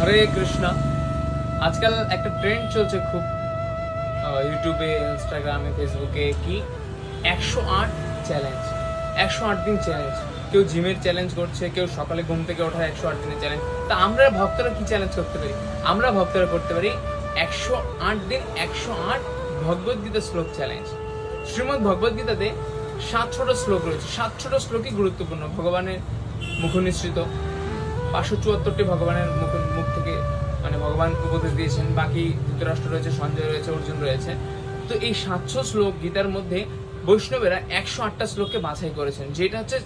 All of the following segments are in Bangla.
হরে কৃষ্ণ। আজকাল একটা ট্রেন্ড চলছে খুব ইউটিউবে, ইনস্টাগ্রামে, ফেসবুকে, কি 108 চ্যালেঞ্জ, 108 দিন চ্যালেঞ্জ। কেউ জিমের চ্যালেঞ্জ করছে, কেউ সকালে ঘুম থেকে ওঠার 108 দিনের চ্যালেঞ্জ। তা আমরা ভক্তরা কি চ্যালেঞ্জ করতে পারি? আমরা ভক্তরা করতে পারি 108 দিন 108 ভগবদ্গীতা শ্লোক চ্যালেঞ্জ। শ্রীমদ্ ভগবদ্গীতাতে 700টা শ্লোক রয়েছে। 700টা শ্লোকই গুরুত্বপূর্ণ, ভগবানের মুখনিসৃত। 574টি ভগবানের মুখ থেকে মানে ভগবান উপদেশ দিয়েছেন। বাকি ধৃতরাষ্ট্র রয়েছে, সঞ্জয় রয়েছে, অর্জুন রয়েছে। তো এই 700 শ্লোক গীতার মধ্যে বৈষ্ণবেরা 108টা শ্লোককে বাছাই করেছেন, যেটা হচ্ছে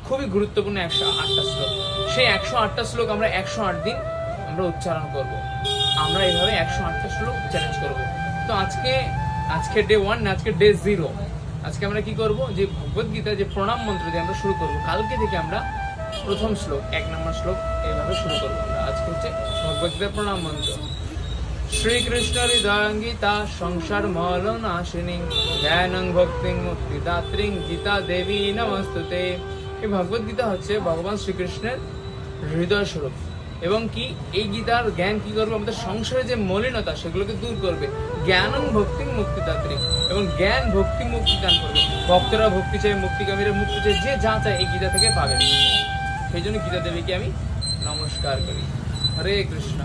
খুবই গুরুত্বপূর্ণ 108টা শ্লোক। সেই 108টা শ্লোক আমরা 108 দিন আমরা উচ্চারণ করব। আমরা এইভাবে 108টা শ্লোক চ্যালেঞ্জ করব। তো আজকে ডে 1 না, আজকে ডে 0। আজকে আমরা কি করব, যে ভগবদ্গীতা যে প্রণাম মন্ত্র দিয়ে আমরা শুরু করব। কালকে থেকে আমরা প্রথম শ্লোক, 1 নম্বর শ্লোক এইভাবে শুরু করবো আমরা। আজকে হচ্ছে ভগবদ্গীতার প্রণাম মন্ত্র। শ্রীকৃষ্ণ হৃদয়ঙ্গিতা সংসার মল নাশিনী জ্ঞানং ভক্তিং মুক্তিদাত্রীং গীতা দেবী নমস্তুতে। এই ভগবদ্গীতা হচ্ছে ভগবান শ্রীকৃষ্ণের হৃদয় স্বরূপ, এবং কি এই গীতার জ্ঞান কি করবে, আমাদের সংসারে যে মলিনতা সেগুলোকে দূর করবে। জ্ঞানং ভক্তিং মুক্তিদাত্রী, এবং জ্ঞান ভক্তি মুক্তি দান করবে। ভক্তরা ভক্তি চাই, মুক্তিকামীরা মুক্তি চাই, যে যা চায় এই গীতা থেকে পাবে। সেই জন্য গীতা দেবীকে আমি নমস্কার করি। হরে কৃষ্ণ।